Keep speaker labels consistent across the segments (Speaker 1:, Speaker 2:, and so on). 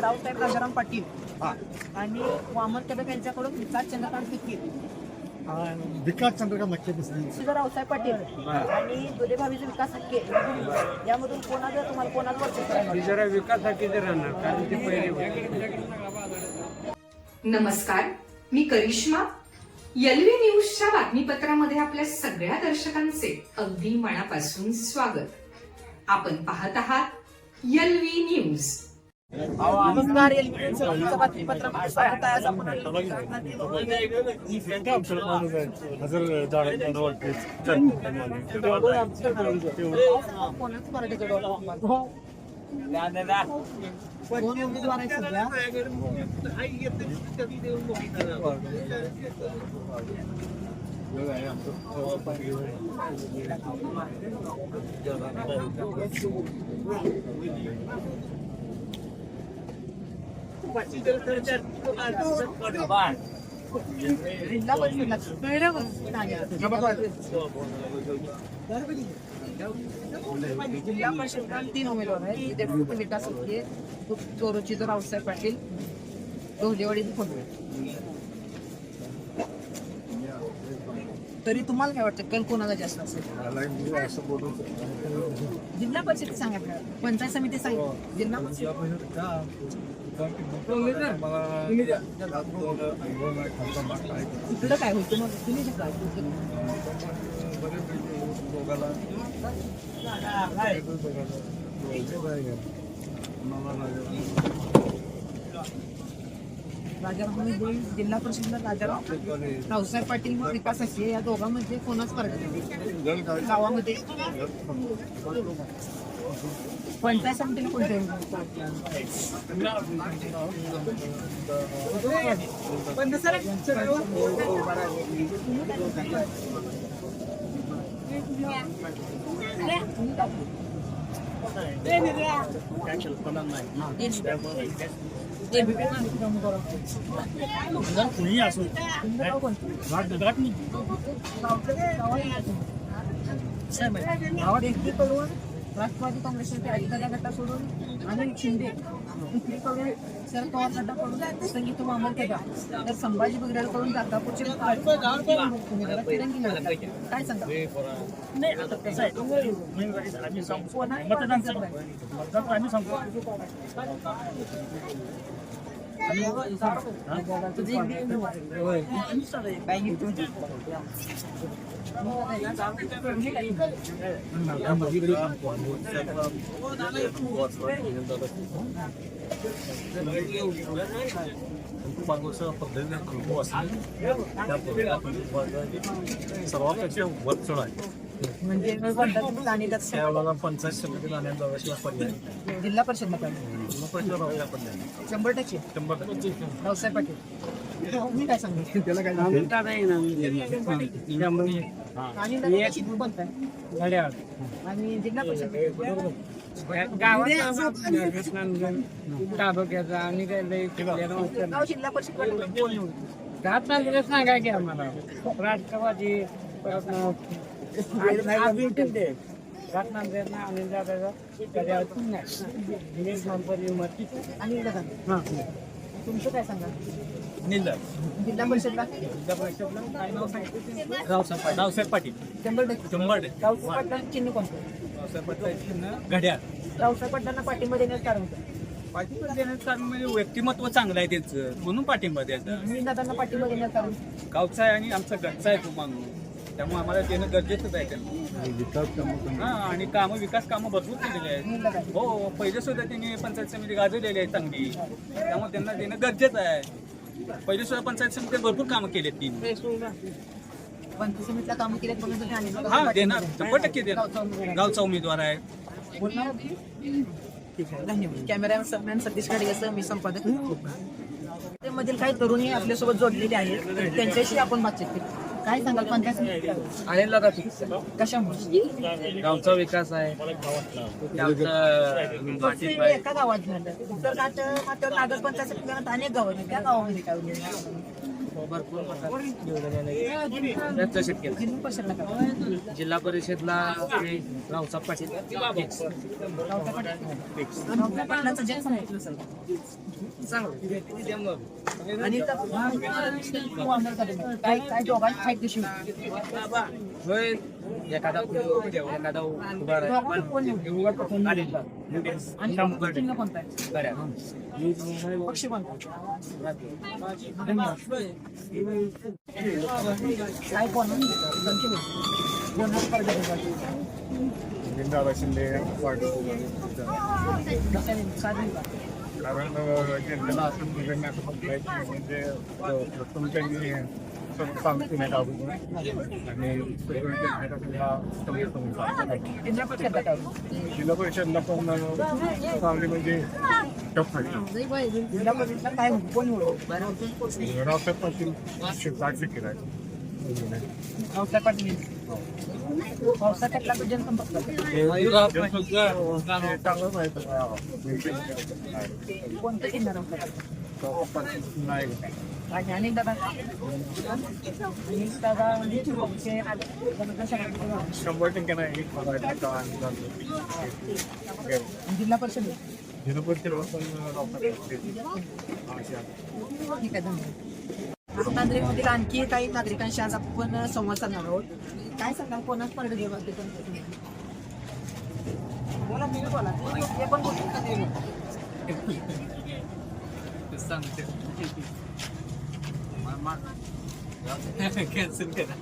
Speaker 1: रावसाहेब राजाराम पाटील आणि वामन कदम यांच्याकडून विकास चंद्रकांत विखे,
Speaker 2: विकास चंद्रकांत नक्की
Speaker 1: सुधा रावसाहेब पाटील आणि दुधेभावीचे विकास हक्के यामधून कोणाचं तुम्हाला कोणाला वर्चस्व राहणार?
Speaker 3: जरा विकासासाठी राहणार कारण ते पहिले.
Speaker 4: नमस्कार, मी करिश्मा. एलव्ही न्यूजच्या बातमीपत्रामध्ये आपल्या सगळ्या दर्शकांचे अगदी मनापासून स्वागत. आपण पाहत आहात एलव्ही न्यूज.
Speaker 1: नमस्कार, बातमीपत्रामध्ये स्वागत आहे. आज आपण कोणाचं मराठीचं डोळा कोण उमेदवार आहे सध्या? जिल्हा परिषद 3 उमेदवार आहेत. डेप्युटी विकास हक्के, चोरोची रावसाहेब पाटील, डोंगरेवाडी फोडवे. तरी तुम्हाला काय वाटतं कल कोणाला जास्त असेल? जिल्हा परिषद सांगा, पंचायत समिती सांगा, जिल्हा इकडं काय होतं मग तुम्ही राजाराम जिल्हा परिषदला राजाराम रावसाहेब पाटील मग विकास हक्के या दोघांमध्ये कोणाच फरक गावामध्ये? पंचायत समितीला कोणते राष्ट्रवादी काँग्रेसचे अजितदादा गटा सोडून अनिल शिंदे, दुसरीकडून शरद पवार गटाकडून संगीत वामन केदार, तर संभाजी बिगड्याकडून दातापूरचे उमेदवार तिरंगी लढत. काय सांगा?
Speaker 2: नाही, आता कसं आहे, आम्ही सांगतो मतदान आम्ही सांगतो. सर्वांपेक्षा वरचढ आहे
Speaker 1: म्हणजे
Speaker 2: पंचायत समिती जाण्याचा पर्याय
Speaker 1: जिल्हा परिषद 100%
Speaker 2: 100%
Speaker 1: रावसाहेब पाटील. मी काय सांगू त्याला काय आणि जिल्हा परिषद
Speaker 3: तालुक्याचा आणि
Speaker 1: गाव जिल्हा परिषद
Speaker 3: सांगा की आम्हाला राष्ट्रवादी
Speaker 1: तुमचं काय सांगा? जिल्हा परिषदला
Speaker 2: रावसाहेब पाटील
Speaker 1: 100%. रावसाहेब पाटलांचं चिन्ह कोणतं?
Speaker 2: घड्याळ.
Speaker 1: रावसाहेब पाटलांना पाठिंबा देण्याचं कारण होतं?
Speaker 2: पाठिंबा देण्याचं कारण म्हणजे व्यक्तिमत्व चांगलं आहे त्यांचं म्हणून पाठिंबा द्यायचं.
Speaker 1: दादांना पाठिंबा देण्याचं कारण?
Speaker 2: गावचा आहे आणि आमचा घरचा आहे तो माणूस, त्यामुळे आम्हाला देणं गरजेचंच आहे त्यांना. हा, आणि विकास कामं भरपूर केलेली आहेत. हो, पहिले सुद्धा त्यांनी पंचायत समिती गाजवलेली आहे चांगली, त्यामुळे त्यांना देणं गरजेचं आहे. पहिले सुद्धा पंचायत समिती भरपूर कामं केलेत ती.
Speaker 1: पंचायत समितीला कामं केलेत म्हणून
Speaker 2: हा, देणार 100% देणार. गावचा उमेदवार आहे.
Speaker 1: ठीक आहे, धन्यवाद. कॅमेरामॅन सतीश खाडे, मी संपादक. मधील काही तरुणी आपल्यासोबत जोडलेले आहेत, त्यांच्याशी आपण बातचीत केली. काय सांगाल पंचायत समिती कशामुळे?
Speaker 3: गावचा विकास आहे.
Speaker 1: एका गावात झालं तर नागर पंचायत समिती अनेक गाव आहेत, त्या गावामध्ये काय
Speaker 3: भरपूर मतात निवडून येण्याची जास्त शक्यता
Speaker 1: जिल्हा परिषदला काय?
Speaker 3: जिल्हा परिषदला ते रावसाहेब पाटील
Speaker 1: रावसाहेब पाटलांचं जय सांगितलं असेल. आणि काय काय दोघांची फाईट कशी होती?
Speaker 3: होय एखादा उभा
Speaker 1: दोघांना कोण निवडून? आणि चिन्ह कोणतं आहे? पक्ष कोणता? काय कोण
Speaker 5: दादा शिंदे पाटील
Speaker 1: साधी
Speaker 5: कारण जिल्ह्याला असं बिघडण्याचं फक्त एक म्हणजे प्रथम त्यांनी सर्व सांगण्यात आलं आणि
Speaker 1: जिल्हा परिषदला काय?
Speaker 5: जिल्हा परिषदला पण चांगली म्हणजे टफ झाली.
Speaker 1: जिल्हा परिषदला काय कोण निवडून?
Speaker 5: रावसाहेब पाटील 60% आहे.
Speaker 1: रावसाहेब पाटील पावसाच्या काळात जनसंपर्क
Speaker 5: चांगलं माहिती
Speaker 1: कोणतं चिन्ह रावसाहेब
Speaker 5: नाही
Speaker 1: आणि अनेक दादा
Speaker 5: $100 नाही.
Speaker 1: जिल्हा परिषद
Speaker 5: जिल्हा परिषद पण
Speaker 1: ठीक आहे धन्यवाद. नांदेडमधील आणखी काही नागरिकांशी आज आपण संवाद साधणार आहोत. काय सांगाल कोणाच पार्ट घेऊ बोला तुम्ही बोला ते पण बोलतो.
Speaker 3: कॅन्सल करा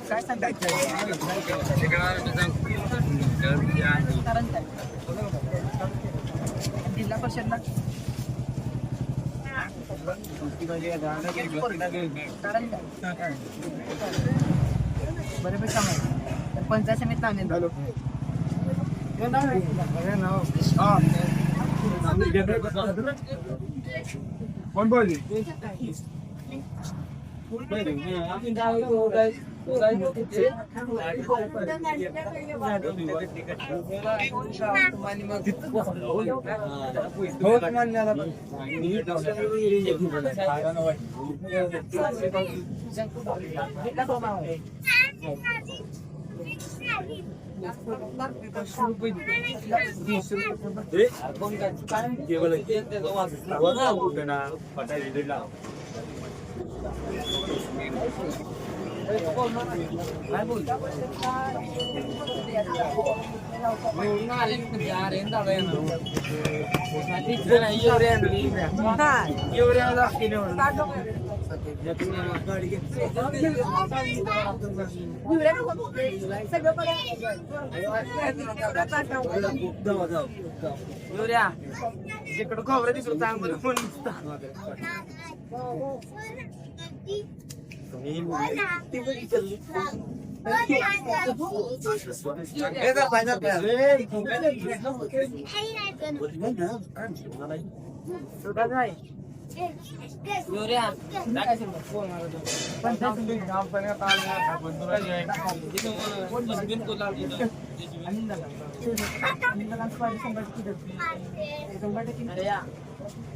Speaker 1: काय सांगायचं कारण काय जिल्हा परिषदला कारण काय बरेपैकी काम आहे. तर पंचायत समिती नाव झालो
Speaker 5: कोण बोलली
Speaker 3: जिकडं खोबरं दिसलं चांगलं फोन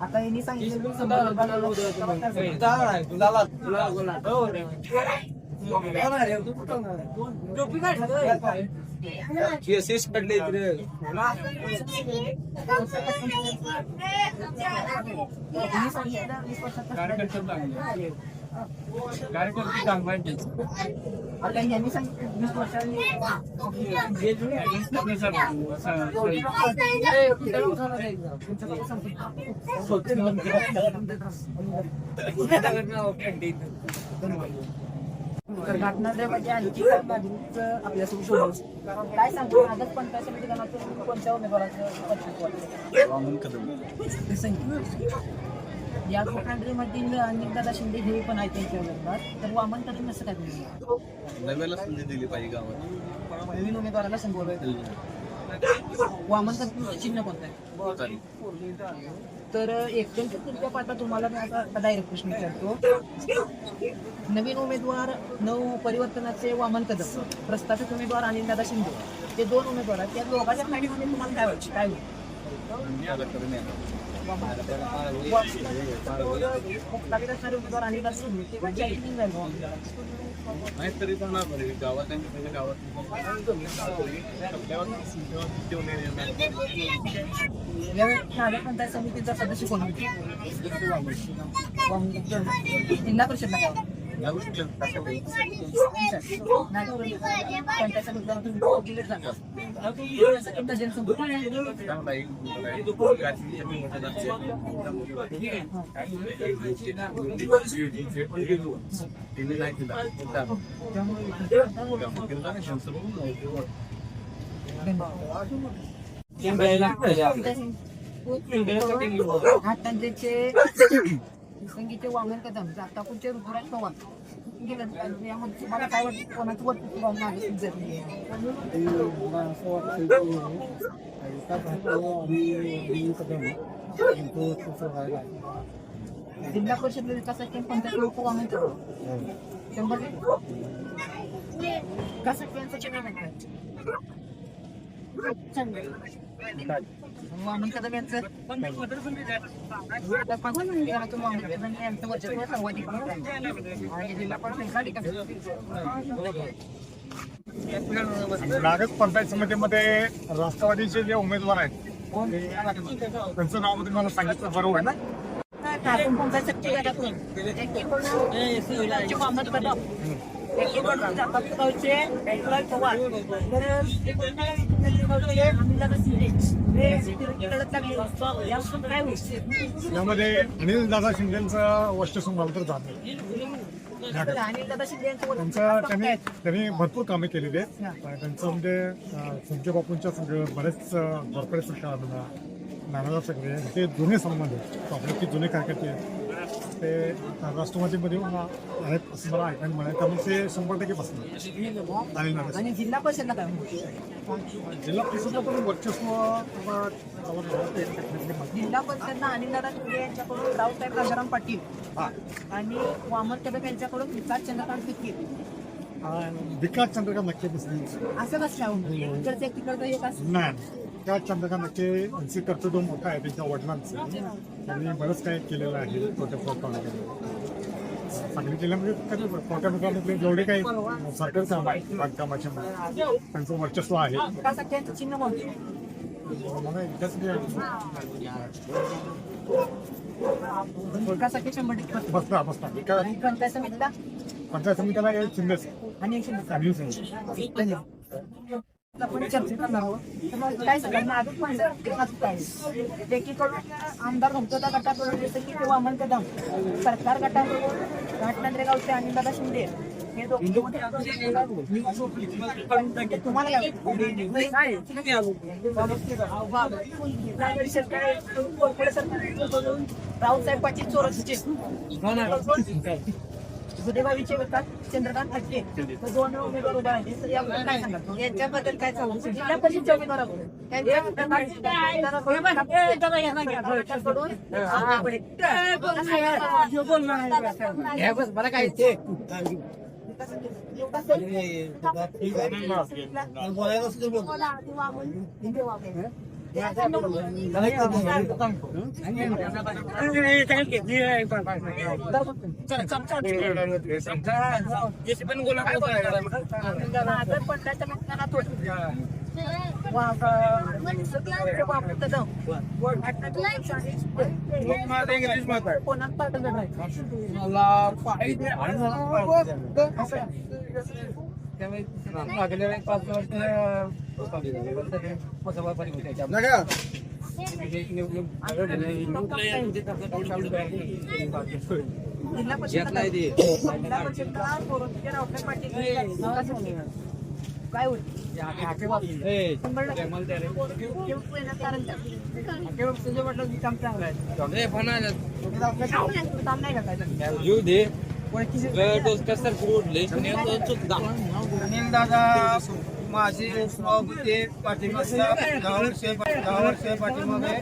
Speaker 1: आता यांनी सांगितलं
Speaker 2: कार्यकर्ते चांगला
Speaker 1: आता यांनी सांगितलं 20 वर्षांनी तर घटनामध्ये आणखी आपल्यासोबत जोडू. काय सांगतो आजच पंचायत समिती गणातून कोणत्या उमेदवाराचं या कोठांडरीमधील अनेकदादा शिंदे हे पण आहेत त्यांच्या विरोधात. तर वामन कदम असं काय बोलले?
Speaker 6: नव्याला संधी दिली पाहिजे गावात.
Speaker 1: नवीन उमेदवाराला संबोधलं. वामन कदम चिन्ह कोणतं आहे? तर एकदम तुमच्या पाठा तुम्हाला मी आता डायरेक्ट प्रश्न विचारतो. नवीन उमेदवार परिवर्तनाचे वामन कदम, प्रस्थापित उमेदवार अनिलदादा शिंदे, ते दोन उमेदवार आहेत. त्या दोघांच्या फायद्यामध्ये तुम्हाला काय वाटतं? काय होईल? लागत असणारे उमेदवार आणि
Speaker 6: नाही तरी पण गावात आणि सगळ्या गावात
Speaker 1: नगर पंचायत समितीचा सदस्य कोण जिल्हा परिषदला काय पंचायत संगीचे वामन कदम जातापूरचे ऋतुराज पवार यामध्ये तुम्हाला काय वाटतं कोणाची वरती भावना आहे जिल्हा परिषद विकासाचे पंचायत उपवामन 100 विकासाचे यांचं चिन्ह वामन कदम यांचं यांचं वर्चस्व सर्वाधिक आणि जिल्हा परिषद
Speaker 5: नागद पंचायत समितीमध्ये राष्ट्रवादीचे जे उमेदवार आहेत त्यांचं नाव मध्ये मला सांगितलं बरोबर आहे ना.
Speaker 1: पंचायत समिती वामन कदम जातापूरचे ऋतुराज पवार
Speaker 5: यामध्ये अनिल दादा शिंदेचं वर्चस्व मला तर जात नाही. त्यांनी भरपूर कामे केलेली आहेत. त्यांचं म्हणजे संजय बापूंच्या सगळं बरेच भरपूर सरकार नानाला सगळे ते जुने संबंध आहेत. आपले की जुने कार्यकर्ते आहेत ते राष्ट्रवादीमध्ये आहेत असं मला ऐकायला मिळालं. त्यामुळे ते 100% बसणार.
Speaker 1: आणि जिल्हा परिषदला काय
Speaker 5: जिल्हा परिषदला पण वर्चस्व
Speaker 1: जिल्हा परिषदला अनिलदादा शिंदे यांच्याकडून रावसाहेब राजाराम पाटील आणि वामन कदम यांच्याकडून विकास चंद्रकांत पिके
Speaker 5: विकास चंद्रकांत नक्की दिसले
Speaker 1: असं कसं इकडचं तिकडचं एक असं
Speaker 5: नाही. विकास चंद्रकांत नक्की यांचे कर्तृत्व मोठं आहे त्यांच्या वडिलांचं. त्यांनी बरंच काही केलेलं आहे छोट्या सांगली जिल्ह्यामध्ये छोट्या मोठ्या जेवढे काही सरकारी काम आहे बांधकामाच्या त्यांचं वर्चस्व आहे.
Speaker 1: विकासाचे यांचं चिन्ह म्हणतो विकासाचे 100%
Speaker 5: बसता विकास
Speaker 1: आणि पंचायत समितीला
Speaker 5: पंचायत समितीला हे शिंदेच
Speaker 1: आणि आपण चर्चा करणार आहोत. तर मग काय सांगाल अजून पण एकीकडून आमदार भक्तदा गटाकडून जसं की ते वामन कदम सरकार गटाकडून घाटनांद्रेगावचे अनिलदादा शिंदे हे दोघे तुम्हाला रावसाहेब पाटील चोरसचे सुदैवावीचे विकास चंद्रकांत हटके दोन उमेदवार उभा आहेत. तर याबद्दल काय सांगा यांच्याबद्दल काय सांगू जिल्हा परिषदच्या उमेदवाराकडून मला काय मागल्या 5 वर्ष काय होईल काम चांगलं आहे
Speaker 3: अनिल दादा माझे सभापती पाठीमागे 10 वर्षे पाठीमागे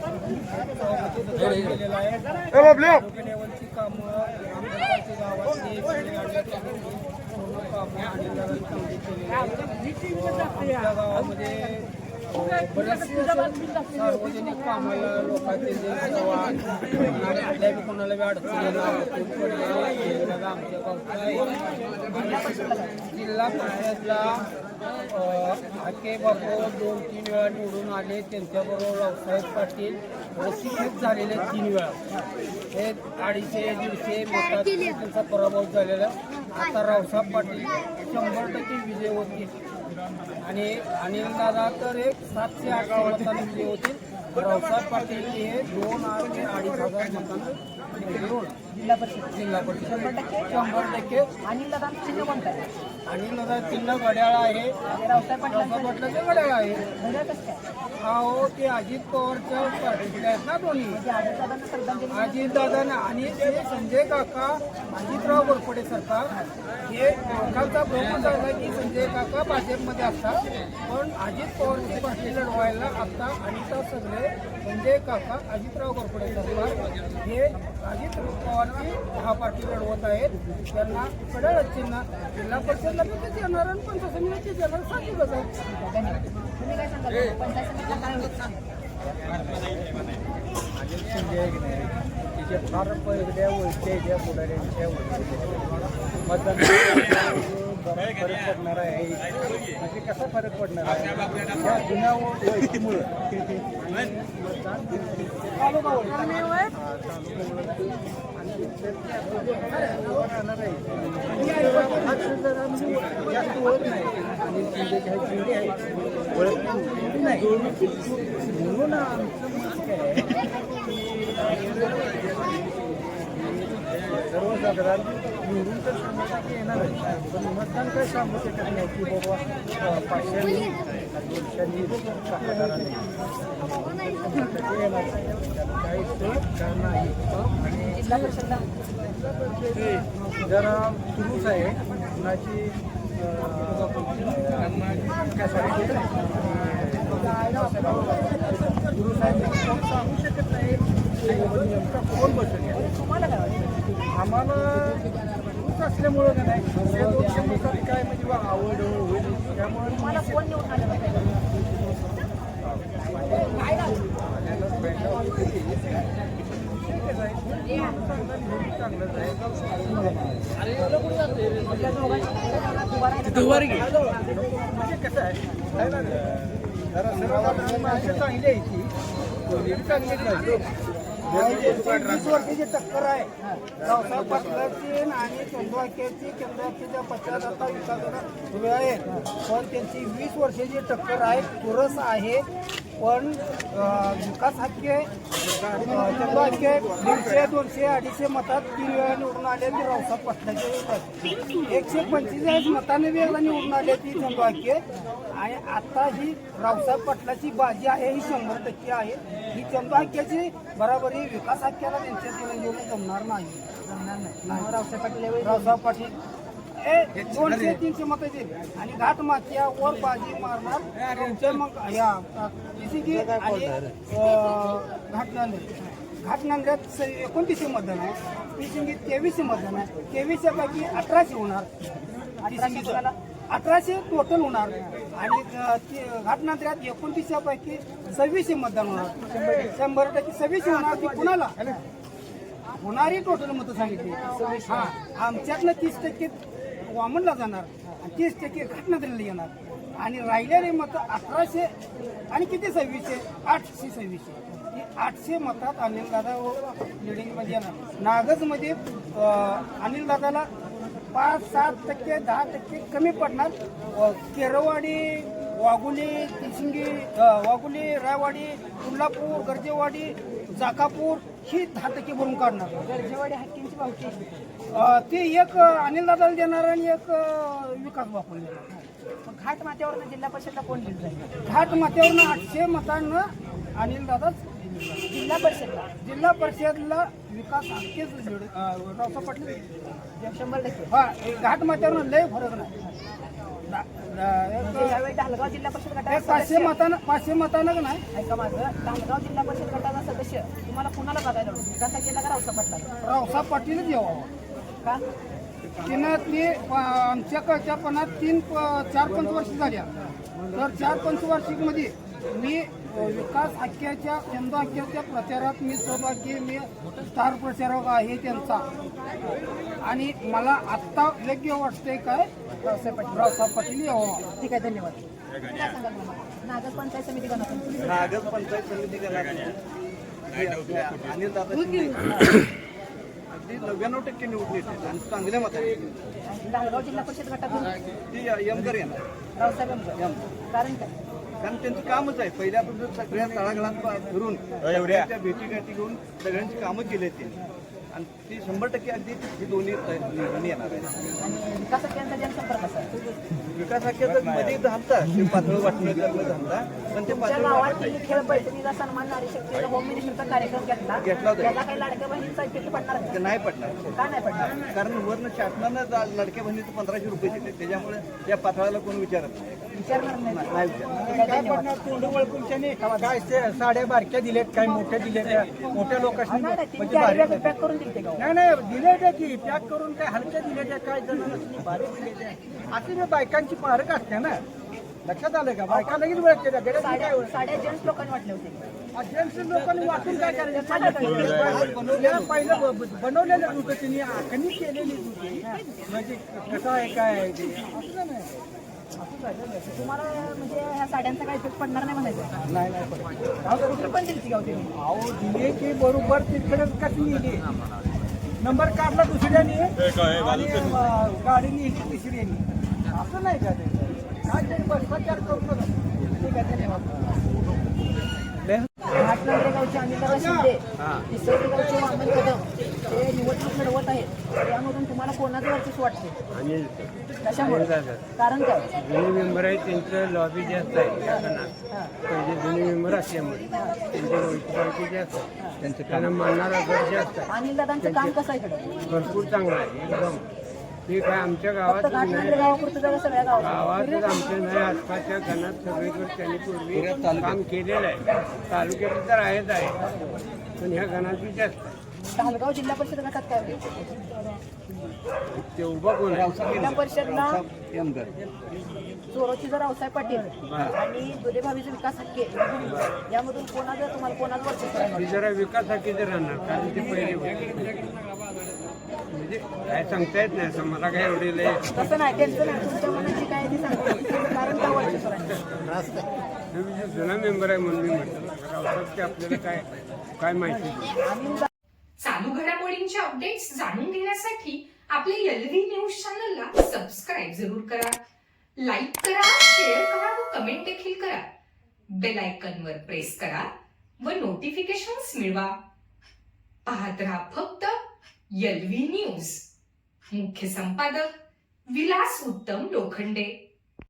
Speaker 3: लेवलची कामं आमदाराची गावातली आमच्या गावामध्ये बरेचसे सार्वजनिक कामाला लोकांचे जे सेवा आणि कुठल्या बी कोणाला बी अडचणीला पडलेला आमच्या गावचा आहे. जिल्हा परिषदला हाके बापू 2-3 वेळा निवडून आले. त्यांच्याबरोबर रावसाहेब पाटील रसिक झालेले 3 वेळा. हे 250-150 मतात त्यांचा पराभव झालेला. आता रावसाहेब पाटील 100% विजय होतील आणि अनिल दादा तर एक 700-800 मतांनी विजय होतील. रावसाहेब पाटील हे 2,000 ते 2,500 मतांना
Speaker 1: जिल्हा परिषद
Speaker 3: 100%.
Speaker 1: आणि दादा चिन्ह कोणतं आहे?
Speaker 3: अनिल दादा चिन्ह घड्याळ आहे.
Speaker 1: रावसाहेब
Speaker 3: रावसाहेब पाटलाचं घड्याळ आहे.
Speaker 1: घड्याळ कसं काय?
Speaker 3: हो ते अजित पवारच्या पार्टीचे आहेत ना दोन्ही.
Speaker 1: म्हणजे आजदादांना श्रद्धांजली
Speaker 3: अजितदादा आणि ते संजय काका अजितराव घोरपडे सरकार हे लोकांचा भ्रम झाला की संजय काका भाजपमध्ये असतात, पण अजित पवारची पार्टी लढवायला आता अनिता सगळे संजय काका अजितराव घोरपडे सरकार हे अजित पवारची हा पार्टी लढवत आहेत. त्यांना कडळ चिन्ह जिल्हा परिषदला पण तेच येणार आणि पंचायत समितीचे येणार साहजिकच आहे.
Speaker 1: तुम्ही काय सांगाल पंचायत समितीला काय होतं?
Speaker 3: अजित शिंदे आहे की नाही तिचे फार पहिल्या ओळखीच्या पुढाऱ्यांच्या मतदान फरक पडणार आहे. म्हणजे कसा फरक पडणार आहे या जुन्या ओळखीमुळं जास्त ओळख नाही आणि शिंदे आहे ओळख नाही म्हणून आमचं मत काय सर्वसाधारण निवडून तर सांगण्यासाठी येणार आहे, पण मतदान काय सांगू शकत नाही की बाबा 500 200 येणार काही नाही.
Speaker 1: जिल्हा परिषदला
Speaker 3: जरा सुरूच आहे कुणाची सुरूच आहे सांगू शकत नाही नेमका कोण बसेल.
Speaker 1: तुम्हाला काय वाटतं?
Speaker 3: आम्हाला सुरूच असल्यामुळं का नाही या 200 मतांनी काय म्हणजे बा आवड होईल त्यामुळे
Speaker 1: तुम्हाला कोण निवडून आलेला पाहिजे? काय झालं?
Speaker 3: चांगलंच आहे.
Speaker 1: आपल्या दोघांची उभा राहिला.
Speaker 3: म्हणजे कसं आहे ना जरा सर्वसाधारण माणसं चांगली आहे ती दोन्ही चांगली नाही. 20 वर्षाची टक्कर आहे रावसाहेब पाटलाची आणि चंद्रवाक्याची. चंद्रवाक्याच्या पश्चात आता विकासाला उभे आहेत, पण त्यांची 20 वर्षाची टक्कर आहे. चुरस आहे, पण विकास हक्के चंद्रवाक्य 150, 200, 250 मतात 3 वेळा निवडून आले ती रावसाहेब पाटलाचे 145 मताने वेळेला निवडून आले ती चंद्रवाक्य. आणि आता ही रावसाहेब पाटलाची बाजी आहे ही 100% आहे. ही चंद्रवाक्याची बराबरी विकास हक्क्याला त्यांच्या निवडून जमणार नाही.
Speaker 1: रावसाहेब पाटील यावेळी
Speaker 3: रावसाहेब पाटील 200-300 मतं येतील आणि घाट माथ्या वर बाजी मारणार त्यांचे मग या तिसिंगी आणि घाटनांद्यात 29 मतदान आहे. तिसिंगी 23 मतदान आहे. 23 पैकी 1800 होणार. 1800 टोटल होणार आणि घाटनांद्यात 29 पैकी 26 मतदान होणार. 100% 26 होणार. ती कुणाला होणारी टोटल मतं सांगितली. हा आमच्यातनं 30% वामनला जाणार आणि 30% घाटनांद्याला येणार आणि राहिलेले मतं 1800 आणि किती 2600 826 ही 800 मतात अनिलदादा लिडिंगमध्ये येणार. नागजमध्ये अनिलदादाला 5-7%, 10% कमी पडणार. केरवाडी, वाघुली, तिसिंगी, वाघुली, रायवाडी, कोल्हापूर, गर्जेवाडी, जाकापूर ही 10% भरून काढणार.
Speaker 1: गरजेवाडी हक्कींची भावकी
Speaker 3: ते एक अनिलदादाला देणार आणि एक विकास बापूला देणार.
Speaker 1: मग घाट माथ्यावरनं जिल्हा परिषदला कोण लीड जाईल?
Speaker 3: घाट माथ्यावरनं 800 मतांना अनिलदादाच
Speaker 1: जिल्हा परिषदला
Speaker 3: जिल्हा परिषदला विकास हक्केच रावसाहेब पाटील
Speaker 1: 100%.
Speaker 3: हा घाट माथ्यावरनं लय फरक नाही.
Speaker 1: म्हणजे यावेळी ढालगाव जिल्हा परिषद गटाचा
Speaker 3: 500 मतानं नाही.
Speaker 1: ऐका माझं, ढालगाव जिल्हा परिषद गटाचा सदस्य तुम्हाला कुणाला बघायला आवडेल? विकास केला का रावसाहेब पाटला?
Speaker 3: रावसाहेब पाटीलच यावं.
Speaker 1: का?
Speaker 3: तिनं ते आमच्या कळच्यापणात 4-5 वर्ष झाल्या तर 4-5 वर्षामध्ये मी विकास हक्क्याच्या यंदा हक्क्याच्या प्रचारात मी सहभागी, मी स्टार प्रचारक आहे त्यांचा. आणि मला आत्ता योग्य वाटतंय काय रावसाहेब पाटील यावं.
Speaker 1: ठीक आहे, धन्यवाद. काय सांगाल मला? नागज पंचायत समिती गणातून
Speaker 7: नागज पंचायत समिती अनिल दादा अगदी 99% निवडून येते आणि चांगल्या मताने
Speaker 1: लालगाव जिल्हा परिषद गटातून
Speaker 7: ती यमकर येणार.
Speaker 1: रावसाहेब अंबकर. कारण काय?
Speaker 7: कारण त्यांचं कामच आहे पहिल्यापासून सगळ्या तळागाळात फिरून त्या भेटीगाठी घेऊन सगळ्यांची कामं केली आहेत त्यांनी आणि ती 100% अगदी ही दोन्ही निवडून येणार आहे.
Speaker 1: आणि विकासाचा जनसंपर्क कसा आहे?
Speaker 7: विकास हक्क्याचं मध्ये झालता ते पातळ वाटणं करणं झालता पण ते
Speaker 1: तुमच्या
Speaker 7: पातळ
Speaker 1: गावात खेळ पैठणीला सन्मान नारी शक्तीला होम मिनिस्टरचा कार्यक्रम घेतला
Speaker 7: होता.
Speaker 1: त्याला काही लाडक्या बहिणीचा इफेक्ट पडणार
Speaker 7: ते
Speaker 1: आहे?
Speaker 7: नाही पडणार.
Speaker 1: का नाही पडणार?
Speaker 7: कारण वरनं शासनानं लडक्या बहिणीचं 1500 रुपये दिले त्याच्यामुळे त्या पातळाला कोण विचारत नाही.
Speaker 1: विचारणार नाही.
Speaker 7: नाही विचारत.
Speaker 1: ठीक आहे,
Speaker 3: काय
Speaker 1: धन्यवाद.
Speaker 3: पडणार तोंड वळकून त्याने काय ते साड्या बारक्या दिल्यात, काय मोठ्या दिल्यात, मोठ्या लोकांनी
Speaker 1: नाही, नाही,
Speaker 3: म्हणजे
Speaker 1: ती
Speaker 3: भारी
Speaker 1: कॅरी बॅग पॅक करून दिली ते गावात.
Speaker 3: नाही नाही दिले की पॅक करून काय हलक्या दिले काय जणांना भारी दिले अशी मी बायकांची पारख असते ना. लक्षात आलं का? बायका लगेच ओळखते त्या गड्या काय ओळख
Speaker 1: साड्या जेंट्स लोकांनी वाटले होते.
Speaker 3: जेंट्स लोकांनी वाटून काय करायचं? पहिलं बनवलेलं होतं त्यांनी आखणी केलेली होती म्हणजे कसं आहे काय आहे ते असं नाही.
Speaker 1: तुम्हाला म्हणजे ह्या साड्यांचा काही इफेक्ट पडणार नाही म्हणायचं?
Speaker 3: नाही नाही पडत.
Speaker 1: अहो, कुठे पण दिली गाव तुम्ही.
Speaker 3: अहो दिले की बरोबर तिकडे कशी नेली नंबर काढला दुसऱ्याने आणि गाडी नेली तिसऱ्याने असं नाही का ते काय तरी भ्रष्टाचार करतो ना.
Speaker 1: ठीक आहे, धन्यवाद. घाटनांद्रे गावचे अनिलदादा शिंदे, इसरली गावचे वामन कदम हे निवडणूक लढवत आहेत. त्यामधून तुम्हाला कोणाचं वर्चस्व वाटते? कशामुळे? कारण काय?
Speaker 8: जुने मेंबर आहेत त्यांचं लॉबी जास्त आहे शासनात. पहिले जुने मेंबर असल्यामुळे त्यांच्या ओळखी जास्त आहे. त्यांना मानणारा गट जास्त आहे.
Speaker 1: अनिलदादांचं काम कसं आहे इकडं?
Speaker 8: भरपूर चांगलं आहे एकदम. ते काय आमच्या गावात
Speaker 1: फक्त घाटनांद्रे गावापुरतं जरा सगळ्या गावात
Speaker 8: गावातच आमच्या नाही आसपासच्या गणात सगळीकडे त्यांनी पूर्वी काम केलेलं आहे. तालुक्यात तर आहेच आहे पण ह्या गणाची जास्त आहे.
Speaker 1: धालगाव जिल्हा परिषद गटात काय होईल?
Speaker 8: ते उभा कोण आहे?
Speaker 1: जिल्हा परिषदला
Speaker 7: यमकर
Speaker 1: चोरोचीचा रावसाहेब पाटील आणि दुधे भावीचा विकास हक्के यामधून कोणाचं तुम्हाला कोणाचं वर्चस्व आहे?
Speaker 8: ती जरा विकासाची जर राहणार कारण ते पहिले होते. म्हणजे काय सांगता येत नाही असं मला काय एवढे लय
Speaker 1: तसं नाही, त्यांचं नाही, तुमच्या मनाची काय ती सांगा. कारण काय वर्चस्व आहे?
Speaker 8: मी जो जुना मेंबर आहे म्हणून मी म्हटलं रावसाहेब की आपल्याला काय काय माहिती नाही.
Speaker 1: आणि
Speaker 4: चालू घडामोडींचे अपडेट्स जाणून घेण्यासाठी आपल्या एलव्ही न्यूज चॅनलला सबस्क्राईब जरूर करा, लाईक करा, शेअर करा व कमेंट देखील करा. बेल आयकॉनवर प्रेस करा व नोटिफिकेशन्स मिळवा. पाहत रहा फक्त एलव्ही न्यूज. मुख्य संपादक विलास उत्तम लोखंडे.